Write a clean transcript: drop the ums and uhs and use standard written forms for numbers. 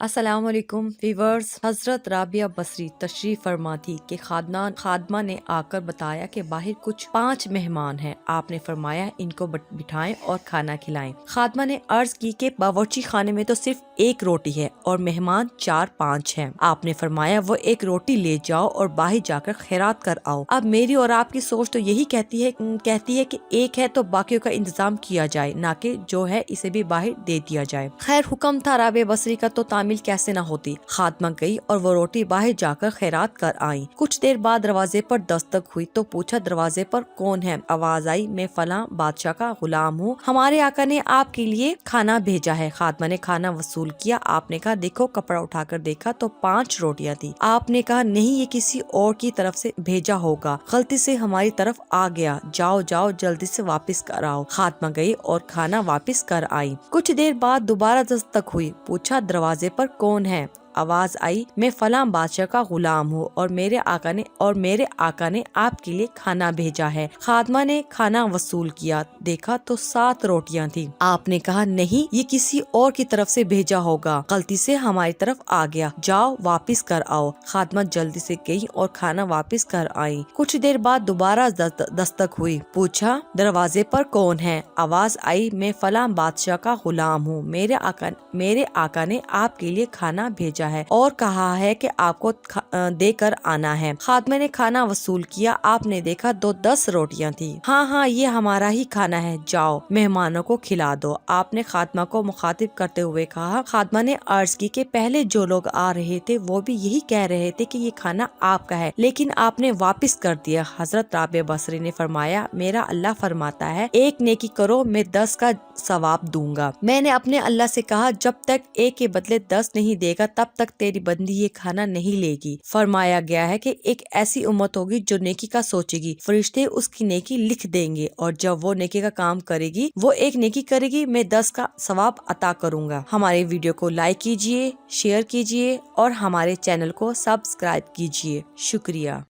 السلام علیکم ویورز، حضرت رابعہ بصری تشریف فرما تھی کہ خادمہ نے آ کر بتایا کہ باہر کچھ 5 مہمان ہیں۔ آپ نے فرمایا ان کو بٹھائیں اور کھانا کھلائیں۔ خادمہ نے عرض کی کہ باورچی خانے میں تو صرف 1 روٹی ہے اور مہمان 4-5 ہیں۔ آپ نے فرمایا وہ 1 روٹی لے جاؤ اور باہر جا کر خیرات کر آؤ۔ اب میری اور آپ کی سوچ تو یہی کہتی ہے کہ 1 ہے تو باقیوں کا انتظام کیا جائے، نہ کہ جو ہے اسے بھی باہر دے دیا جائے۔ خیر حکم تھا رابعہ بصری کا تو تعمیل کیسے نہ ہوتی۔ خادمہ گئی اور وہ روٹی باہر جا کر خیرات کر آئیں۔ کچھ دیر بعد دروازے پر دستک ہوئی تو پوچھا دروازے پر کون ہے؟ آواز آئی میں فلاں بادشاہ کا غلام ہوں، ہمارے آقا نے آپ کے لیے کھانا بھیجا ہے۔ خادمہ نے کھانا وصول کیا۔ آپ نے کہا دیکھو، کپڑا اٹھا کر دیکھا تو 5 روٹیاں تھی۔ آپ نے کہا نہیں، یہ کسی اور کی طرف سے بھیجا ہوگا، غلطی سے ہماری طرف آ گیا، جاؤ جلدی سے واپس کر آؤ۔ خادمہ گئی اور کھانا واپس کر آئی۔ کچھ دیر بعد دوبارہ دستک ہوئی، پوچھا دروازے پر کون ہے؟ آواز آئی میں فلاں بادشاہ کا غلام ہوں اور میرے آقا نے آپ کے لیے کھانا بھیجا ہے۔ خادمہ نے کھانا وصول کیا، دیکھا تو 7 روٹیاں تھی۔ آپ نے کہا نہیں، یہ کسی اور کی طرف سے بھیجا ہوگا، غلطی سے ہماری طرف آ گیا، جاؤ واپس کر آؤ۔ خادمہ جلدی سے گئی اور کھانا واپس کر آئی۔ کچھ دیر بعد دوبارہ دستک ہوئی، پوچھا دروازے پر کون ہے؟ آواز آئی میں فلاں بادشاہ کا غلام ہوں، میرے آقا نے آپ کے لیے کھانا بھیجا ہے اور کہا ہے کہ آپ کو دے کر آنا ہے۔ خادمہ نے کھانا وصول کیا۔ آپ نے دیکھا 10 روٹیاں تھی۔ ہاں یہ ہمارا ہی کھانا ہے، جاؤ مہمانوں کو کھلا دو۔ آپ نے خادمہ کو مخاطب کرتے ہوئے کہا۔ خادمہ نے عرض کی کہ پہلے جو لوگ آ رہے تھے وہ بھی یہی کہہ رہے تھے کہ یہ کھانا آپ کا ہے، لیکن آپ نے واپس کر دیا۔ حضرت رابعہ بصری نے فرمایا میرا اللہ فرماتا ہے 1 نیکی کرو میں 10 کا ثواب دوں گا۔ میں نے اپنے اللہ سے کہا جب تک 1 کے بدلے 10 نہیں دے گا تب تک تیری بندی یہ کھانا نہیں لے گی۔ فرمایا گیا ہے کہ ایک ایسی امت ہوگی جو نیکی کا سوچے گی، فرشتے اس کی نیکی لکھ دیں گے، اور جب وہ نیکی کا کام کرے گی، وہ 1 نیکی کرے گی، میں 10 کا ثواب عطا کروں گا۔ ہمارے ویڈیو کو لائک کیجئے، شیئر کیجئے اور ہمارے چینل کو سبسکرائب کیجئے۔ شکریہ۔